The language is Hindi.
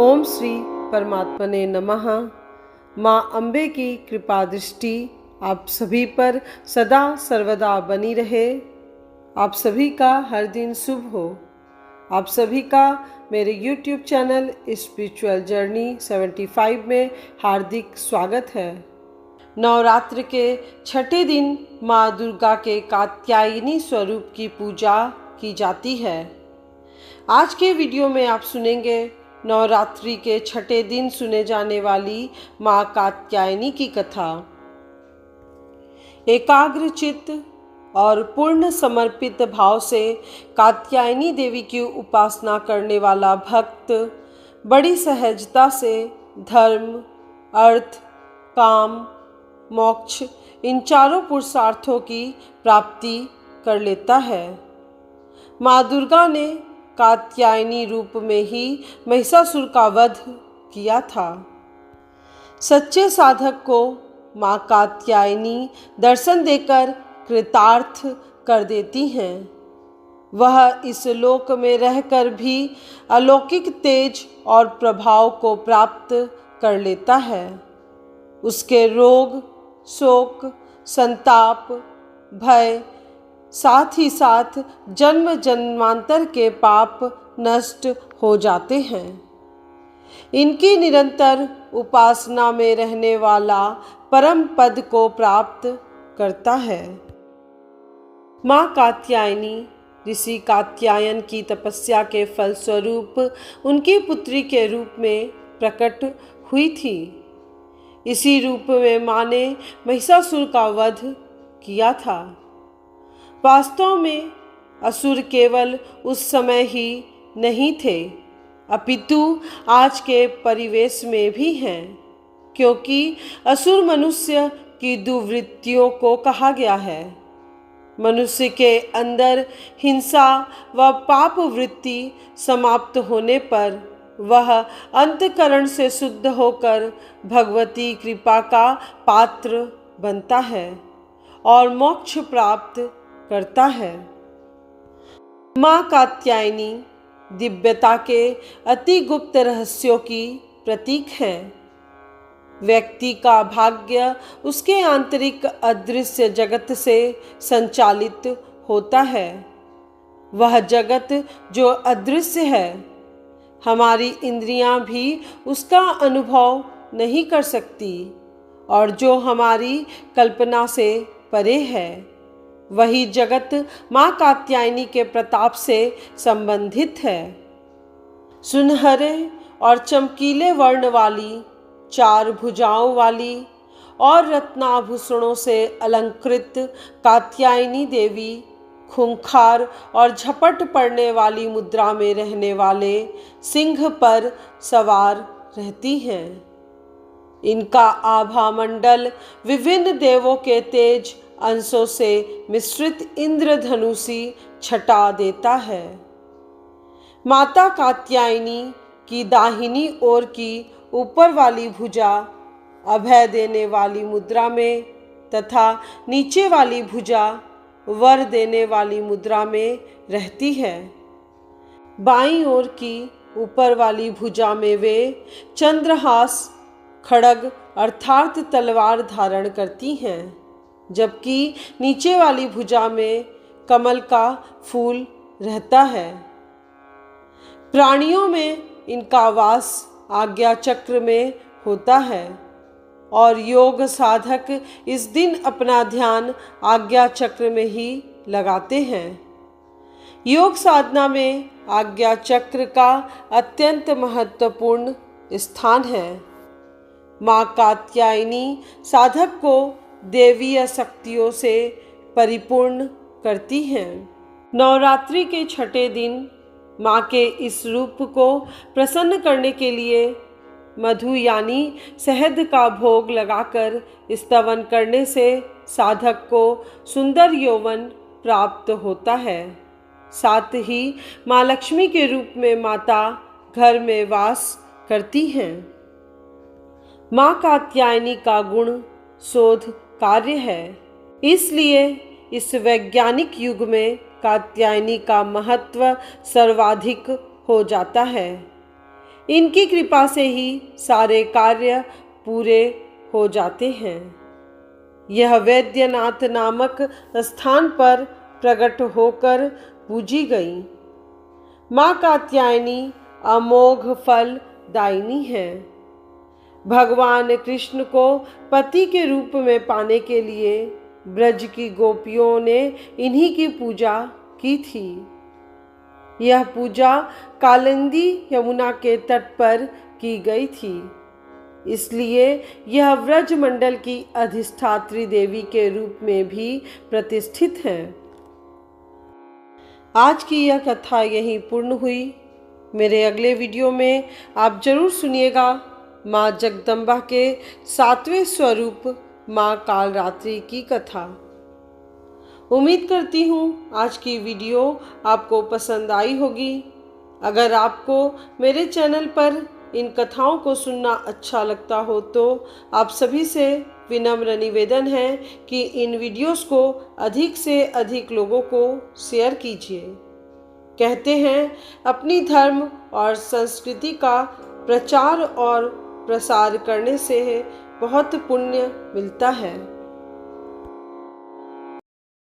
ओम श्री परमात्मने नमः। माँ अम्बे की कृपा दृष्टि आप सभी पर सदा सर्वदा बनी रहे। आप सभी का हर दिन शुभ हो। आप सभी का मेरे YouTube चैनल स्पिरिचुअल जर्नी 75 में हार्दिक स्वागत है। नवरात्र के छठे दिन माँ दुर्गा के कात्यायनी स्वरूप की पूजा की जाती है। आज के वीडियो में आप सुनेंगे नवरात्रि के छठे दिन सुने जाने वाली माँ कात्यायनी की कथा। एकाग्र चित्त और पूर्ण समर्पित भाव से कात्यायनी देवी की उपासना करने वाला भक्त बड़ी सहजता से धर्म, अर्थ, काम, मोक्ष इन चारों पुरुषार्थों की प्राप्ति कर लेता है। माँ दुर्गा ने कात्यायनी रूप में ही महिषासुर का वध किया था। सच्चे साधक को माँ कात्यायनी दर्शन देकर कृतार्थ कर देती हैं। वह इस लोक में रहकर भी अलौकिक तेज और प्रभाव को प्राप्त कर लेता है। उसके रोग, शोक, संताप, भय, साथ ही साथ जन्म जन्मांतर के पाप नष्ट हो जाते हैं। इनकी निरंतर उपासना में रहने वाला परम पद को प्राप्त करता है। माँ कात्यायनी ऋषि कात्यायन की तपस्या के फलस्वरूप उनकी पुत्री के रूप में प्रकट हुई थी। इसी रूप में माँ ने महिषासुर का वध किया था। वास्तव में असुर केवल उस समय ही नहीं थे, अपितु आज के परिवेश में भी हैं, क्योंकि असुर मनुष्य की दुर्वृत्तियों को कहा गया है। मनुष्य के अंदर हिंसा व पाप वृत्ति समाप्त होने पर वह अंतःकरण से शुद्ध होकर भगवती कृपा का पात्र बनता है और मोक्ष प्राप्त करता है। माँ कात्यायनी दिव्यता के अति गुप्त रहस्यों की प्रतीक है। व्यक्ति का भाग्य उसके आंतरिक अदृश्य जगत से संचालित होता है। वह जगत जो अदृश्य है, हमारी इंद्रियां भी उसका अनुभव नहीं कर सकती और जो हमारी कल्पना से परे है, वही जगत माँ कात्यायनी के प्रताप से संबंधित है। सुनहरे और चमकीले वर्ण वाली, चार भुजाओं वाली और रत्नाभूषणों से अलंकृत कात्यायनी देवी खूंखार और झपट पड़ने वाली मुद्रा में रहने वाले सिंह पर सवार रहती हैं। इनका आभा मंडल विभिन्न देवों के तेज अंशों से मिश्रित इंद्रधनुषी छटा देता है। माता कात्यायनी की दाहिनी ओर की ऊपर वाली भुजा अभय देने वाली मुद्रा में तथा नीचे वाली भुजा वर देने वाली मुद्रा में रहती है। बाईं ओर की ऊपर वाली भुजा में वे चंद्रहास खड्ग अर्थात तलवार धारण करती हैं, जबकि नीचे वाली भुजा में कमल का फूल रहता है। प्राणियों में इनका वास आज्ञा चक्र में होता है और योग साधक इस दिन अपना ध्यान आज्ञा चक्र में ही लगाते हैं। योग साधना में आज्ञा चक्र का अत्यंत महत्वपूर्ण स्थान है। माँ कात्यायनी साधक को देवीय शक्तियों से परिपूर्ण करती हैं। नवरात्रि के छठे दिन माँ के इस रूप को प्रसन्न करने के लिए मधु यानी शहद का भोग लगाकर स्तवन करने से साधक को सुंदर यौवन प्राप्त होता है। साथ ही माँ लक्ष्मी के रूप में माता घर में वास करती हैं। माँ कात्यायनी का गुण शोध कार्य है, इसलिए इस वैज्ञानिक युग में कात्यायनी का महत्व सर्वाधिक हो जाता है। इनकी कृपा से ही सारे कार्य पूरे हो जाते हैं। यह वैद्यनाथ नामक स्थान पर प्रकट होकर पूजी गई माँ कात्यायनी अमोघ फल दायिनी है। भगवान कृष्ण को पति के रूप में पाने के लिए ब्रज की गोपियों ने इन्हीं की पूजा की थी। यह पूजा कालिंदी यमुना के तट पर की गई थी, इसलिए यह व्रज मंडल की अधिष्ठात्री देवी के रूप में भी प्रतिष्ठित है। आज की यह कथा यहीं पूर्ण हुई। मेरे अगले वीडियो में आप जरूर सुनिएगा माँ जगदम्बा के 7वें स्वरूप माँ कालरात्रि की कथा। उम्मीद करती हूँ आज की वीडियो आपको पसंद आई होगी। अगर आपको मेरे चैनल पर इन कथाओं को सुनना अच्छा लगता हो तो आप सभी से विनम्र निवेदन है कि इन वीडियोस को अधिक से अधिक लोगों को शेयर कीजिए। कहते हैं अपनी धर्म और संस्कृति का प्रचार और प्रसार करने से बहुत पुण्य मिलता है।